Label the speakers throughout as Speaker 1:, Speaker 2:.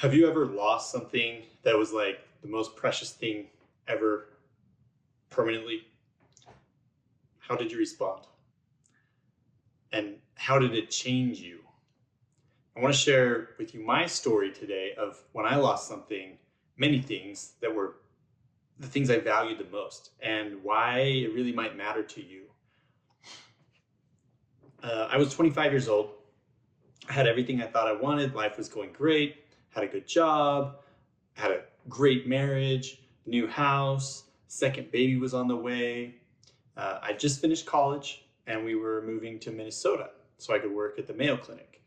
Speaker 1: Have you ever lost something that was like the most precious thing ever permanently? How did you respond? And how did it change you? I want to share with you my story today of when I lost something, many things that were the things I valued the most, and why it really might matter to you. I was 25 years old. I had everything I thought I wanted. Life was going great. Had a good job. Had a great marriage, new house, second baby was on the way. I just finished college and we were moving to Minnesota so I could work at the Mayo Clinic.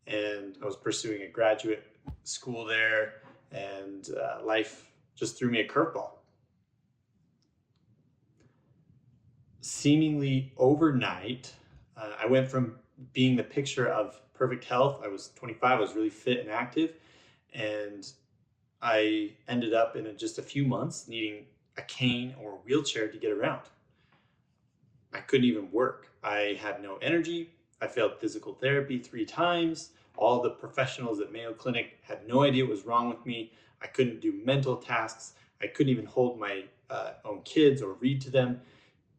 Speaker 1: And I was pursuing a graduate school there, and life just threw me a curveball. Seemingly overnight, I went from being the picture of perfect health. I was 25, I was really fit and active, and I ended up in just a few months needing a cane or a wheelchair to get around. I couldn't even work. I had no energy. I failed physical therapy 3 times. All the professionals at Mayo Clinic had no idea what was wrong with me. I couldn't do mental tasks. I couldn't even hold my own kids or read to them.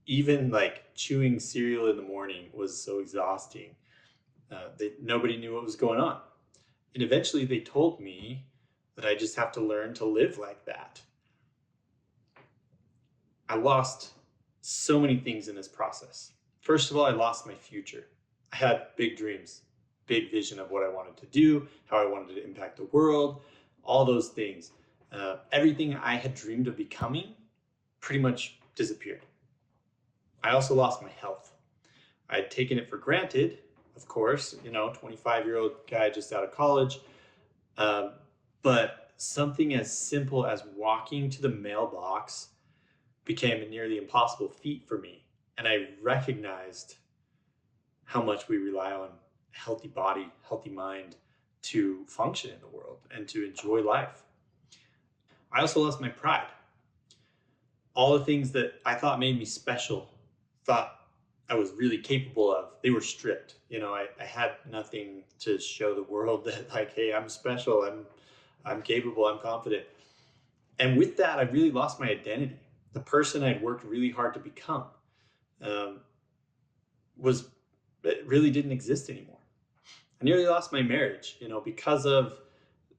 Speaker 1: Even like chewing cereal in the morning was so exhausting. Nobody knew what was going on. And eventually they told me that I just have to learn to live like that. I lost so many things in this process. First of all, I lost my future. I had big dreams, big vision of what I wanted to do, how I wanted to impact the world, all those things. Everything I had dreamed of becoming pretty much disappeared. I also lost my health. I had taken it for granted, of course, 25-year-old guy just out of college. But something as simple as walking to the mailbox became a nearly impossible feat for me. And I recognized how much we rely on a healthy body, healthy mind to function in the world and to enjoy life. I also lost my pride. All the things that I thought made me special, thought I was really capable of, they were stripped. I had nothing to show the world that like, hey, I'm special, I'm capable, I'm confident. And with that, I really lost my identity. The person I'd worked really hard to become was it really didn't exist anymore. I nearly lost my marriage, because of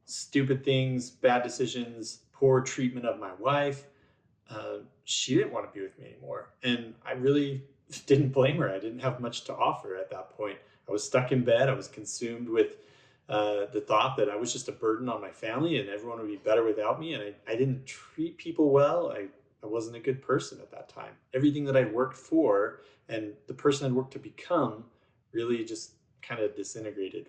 Speaker 1: stupid things, bad decisions, poor treatment of my wife. She didn't want to be with me anymore. And I really didn't blame her. I didn't have much to offer at that point. I was stuck in bed. I was consumed with the thought that I was just a burden on my family and everyone would be better without me. And I didn't treat people well. I wasn't a good person at that time. Everything that I'd worked for and the person I'd worked to become really just kind of disintegrated.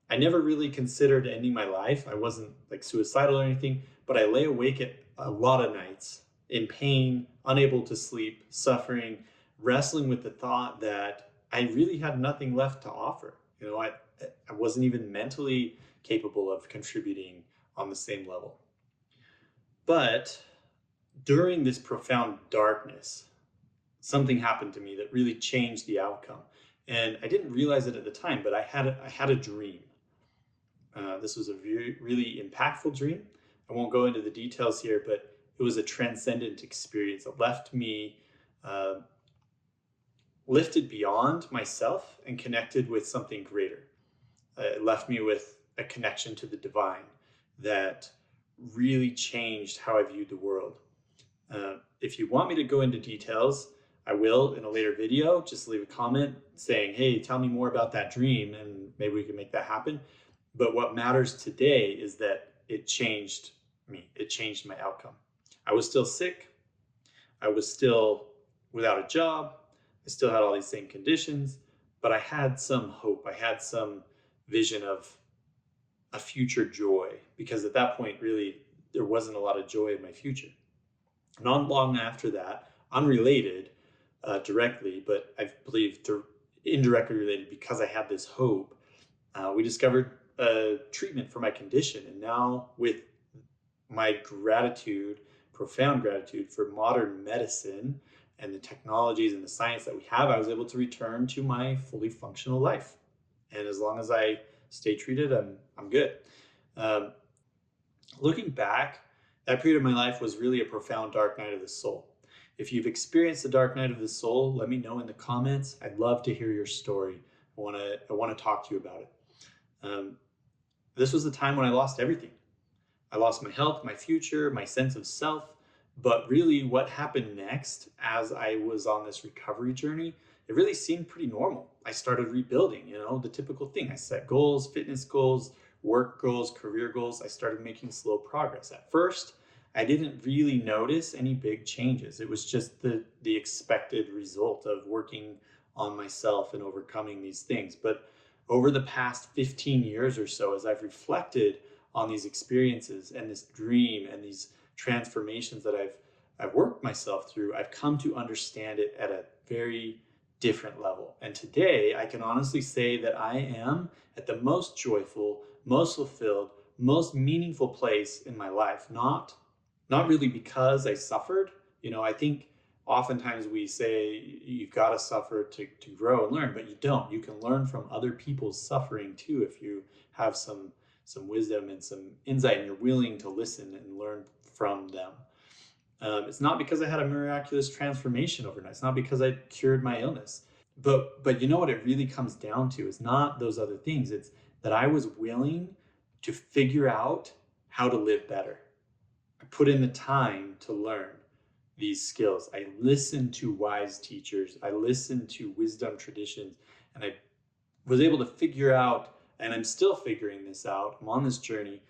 Speaker 1: I never really considered ending my life. I wasn't like suicidal or anything, but I lay awake at a lot of nights in pain, unable to sleep, suffering, wrestling with the thought that I really had nothing left to offer. I wasn't even mentally capable of contributing on the same level. But during this profound darkness, something happened to me that really changed the outcome. And I didn't realize it at the time, but I had a dream. This was a really impactful dream. I won't go into the details here, but it was a transcendent experience. It left me lifted beyond myself and connected with something greater. It left me with a connection to the divine that really changed how I viewed the world. If you want me to go into details, I will in a later video. Just leave a comment saying, hey, tell me more about that dream and maybe we can make that happen. But what matters today is that it changed me. It changed my outcome. I was still sick. I was still without a job. I still had all these same conditions, but I had some hope. I had some vision of a future joy, because at that point, really, there wasn't a lot of joy in my future. Not long after that, unrelated directly, but I believe indirectly related because I had this hope, we discovered a treatment for my condition. And now with my gratitude, profound gratitude for modern medicine and the technologies and the science that we have, I was able to return to my fully functional life. And as long as I stay treated, I'm good. Um, Looking back, that period of my life was really a profound dark night of the soul. If you've experienced the dark night of the soul, let me know in the comments. I'd love to hear your story. I want to talk to you about it. Um, this was the time when I lost everything. I lost my health, my future, my sense of self. But really, what happened next as I was on this recovery journey, it really seemed pretty normal. I started rebuilding, the typical thing. I set goals, fitness goals, work goals, career goals. I started making slow progress. At first, I didn't really notice any big changes. It was just the expected result of working on myself and overcoming these things. But over the past 15 years or so, as I've reflected on these experiences and this dream and these transformations that I've worked myself through, I've come to understand it at a very different level. And today I can honestly say that I am at the most joyful, most fulfilled, most meaningful place in my life. Not really because I suffered. I think oftentimes we say you've got to suffer to grow and learn, but you don't. You can learn from other people's suffering too if you have some wisdom and some insight and you're willing to listen and learn from them. It's not because I had a miraculous transformation overnight. It's not because I cured my illness. But you know what it really comes down to is not those other things. It's that I was willing to figure out how to live better. I put in the time to learn these skills. I listened to wise teachers. I listened to wisdom traditions, and I was able to figure out, and I'm still figuring this out, I'm on this journey,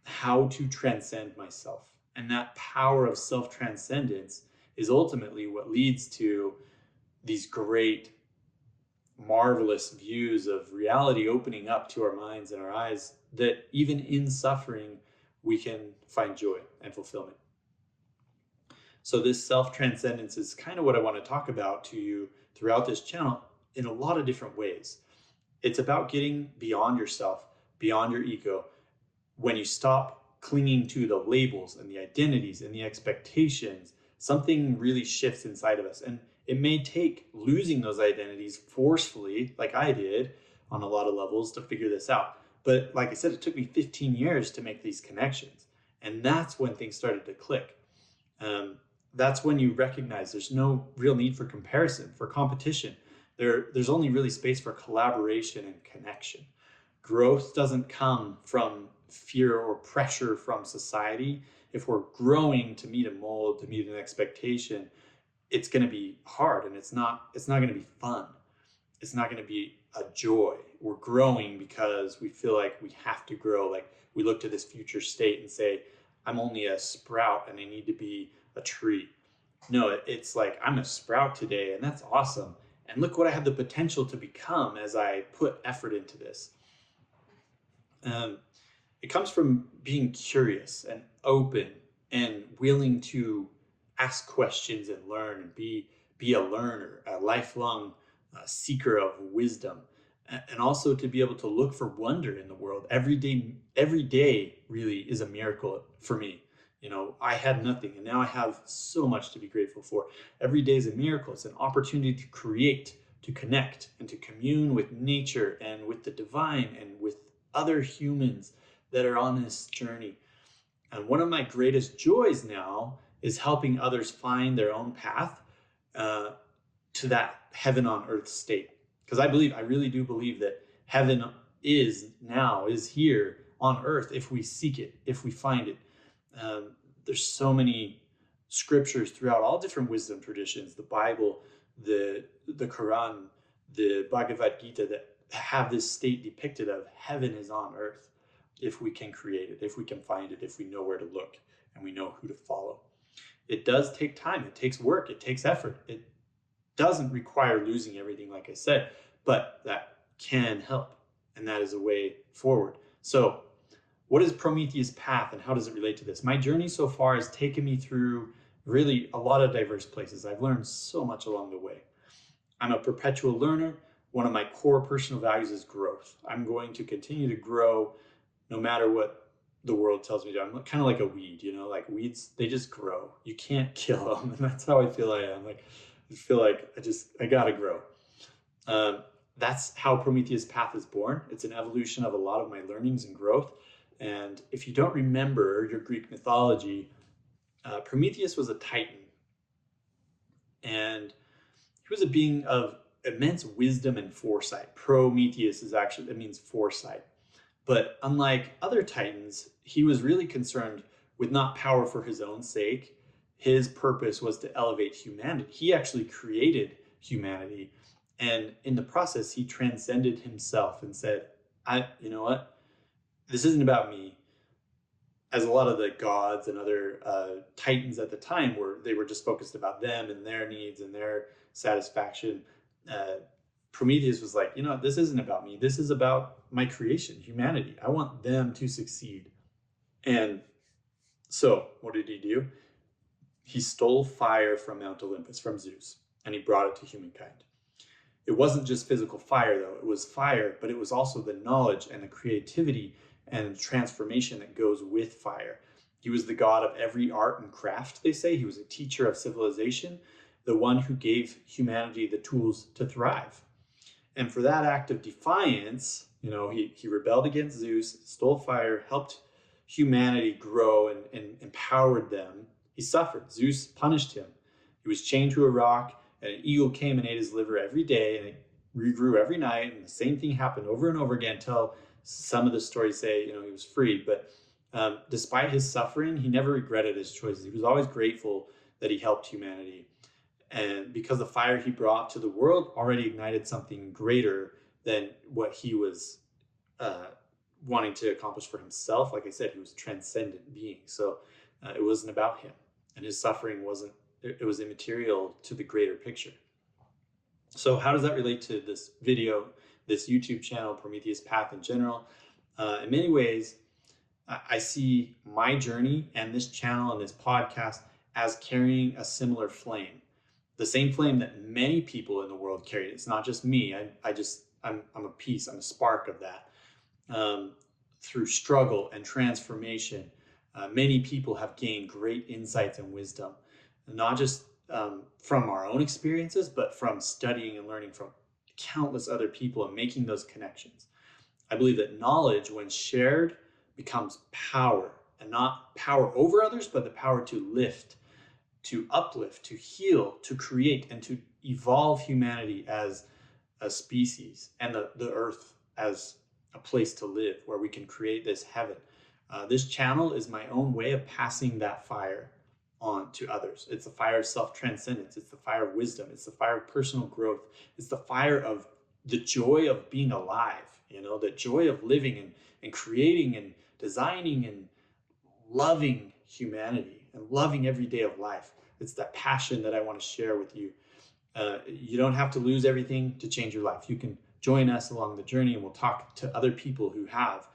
Speaker 1: how to transcend myself. And that power of self-transcendence is ultimately what leads to these great, marvelous views of reality opening up to our minds and our eyes, that even in suffering, we can find joy and fulfillment. So this self-transcendence is kind of what I want to talk about to you throughout this channel in a lot of different ways. It's about getting beyond yourself, beyond your ego. When you stop clinging to the labels and the identities and the expectations, something really shifts inside of us. And it may take losing those identities forcefully, like I did on a lot of levels, to figure this out. But like I said, it took me 15 years to make these connections. And that's when things started to click. That's when you recognize there's no real need for comparison, for competition. There's only really space for collaboration and connection. Growth doesn't come from fear or pressure from society. If we're growing to meet a mold, to meet an expectation, it's going to be hard, and it's not going to be fun. It's not going to be a joy. We're growing because we feel like we have to grow. Like we look to this future state and say, I'm only a sprout and I need to be a tree. No, it's like I'm a sprout today, and that's awesome. And look what I have the potential to become as I put effort into this. It comes from being curious and open and willing to ask questions and learn and be a learner, a lifelong seeker of wisdom, and also to be able to look for wonder in the world. Every day really is a miracle for me. I had nothing, and now I have so much to be grateful for. Every day is a miracle. It's an opportunity to create, to connect, and to commune with nature and with the divine and with other humans that are on this journey. And one of my greatest joys now is helping others find their own path to that heaven on earth state. Because I really do believe that heaven is here on earth if we seek it, if we find it. There's so many scriptures throughout all different wisdom traditions, the Bible, the Quran, the Bhagavad Gita, that have this state depicted of heaven is on earth if we can create it, if we can find it, if we know where to look and we know who to follow. It does take time, it takes work, it takes effort. It doesn't require losing everything, like I said, but that can help, and that is a way forward. So what is Prometheus Path and how does it relate to this? My journey so far has taken me through really a lot of diverse places. I've learned so much along the way. I'm a perpetual learner. One of my core personal values is growth. I'm going to continue to grow no matter what the world tells me to. I'm kind of like a weed, like weeds, they just grow. You can't kill them. And that's how I feel I am. Like, I feel like I gotta grow. That's how Prometheus Path is born. It's an evolution of a lot of my learnings and growth. And if you don't remember your Greek mythology, Prometheus was a Titan, and he was a being of immense wisdom and foresight. Prometheus is actually, it means foresight. But unlike other Titans, he was really concerned with not power for his own sake. His purpose was to elevate humanity. He actually created humanity. And in the process, he transcended himself and said, you know what? This isn't about me. As a lot of the gods and other Titans at the time they were just focused about them and their needs and their satisfaction. Prometheus was like, you know, this isn't about me. This is about my creation, humanity. I want them to succeed. And so what did he do? He stole fire from Mount Olympus, from Zeus, and he brought it to humankind. It wasn't just physical fire, though. It was fire, but it was also the knowledge and the creativity and transformation that goes with fire. He was the god of every art and craft, they say. He was a teacher of civilization, the one who gave humanity the tools to thrive. And for that act of defiance, you know, he rebelled against Zeus, stole fire, helped humanity grow and empowered them. He suffered. Zeus punished him. He was chained to a rock, and an eagle came and ate his liver every day, and it regrew every night, and the same thing happened over and over again until some of the stories say, you know, he was freed. But despite his suffering, he never regretted his choices. He was always grateful that he helped humanity. And because the fire he brought to the world already ignited something greater than what he was wanting to accomplish for himself. Like I said, he was a transcendent being. So it wasn't about him. And his suffering it was immaterial to the greater picture. So how does that relate to this video, this YouTube channel, Prometheus Path in general? In many ways, I see my journey and this channel and this podcast as carrying a similar flame. The same flame that many people in the world carry. It's not just me. I'm a piece, I'm a spark of that. Through struggle and transformation, many people have gained great insights and wisdom, not just from our own experiences, but from studying and learning from countless other people and making those connections. I believe that knowledge, when shared, becomes power, and not power over others, but the power to lift, to uplift, to heal, to create, and to evolve humanity as a species and the earth as a place to live where we can create this heaven. This channel is my own way of passing that fire on to others. It's the fire of self-transcendence. It's the fire of wisdom. It's the fire of personal growth. It's the fire of the joy of being alive, you know, the joy of living and creating and designing and loving humanity and loving every day of life. It's that passion that I want to share with you. You don't have to lose everything to change your life. You can join us along the journey, and we'll talk to other people who have.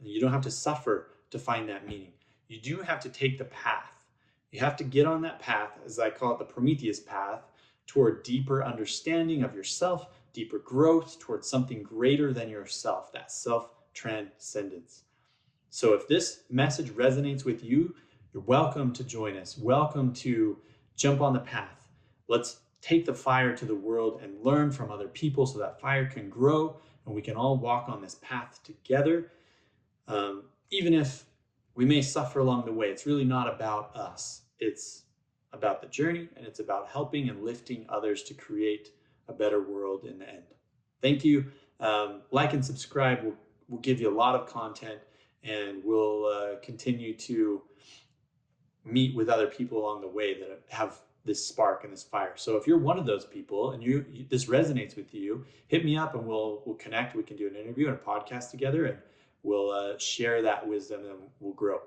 Speaker 1: You don't have to suffer to find that meaning. You do have to take the path. You have to get on that path, as I call it, the Prometheus Path, toward deeper understanding of yourself, deeper growth, towards something greater than yourself, that self-transcendence. So if this message resonates with you, you're welcome to join us. Welcome to jump on the path. Let's take the fire to the world and learn from other people so that fire can grow and we can all walk on this path together. Even if we may suffer along the way, it's really not about us. It's about the journey, and it's about helping and lifting others to create a better world in the end. Thank you. Like and subscribe. We'll give you a lot of content, and we'll continue to meet with other people along the way that have this spark and this fire. So if you're one of those people and this resonates with you, hit me up and we'll connect. We can do an interview and a podcast together, and we'll share that wisdom and we'll grow.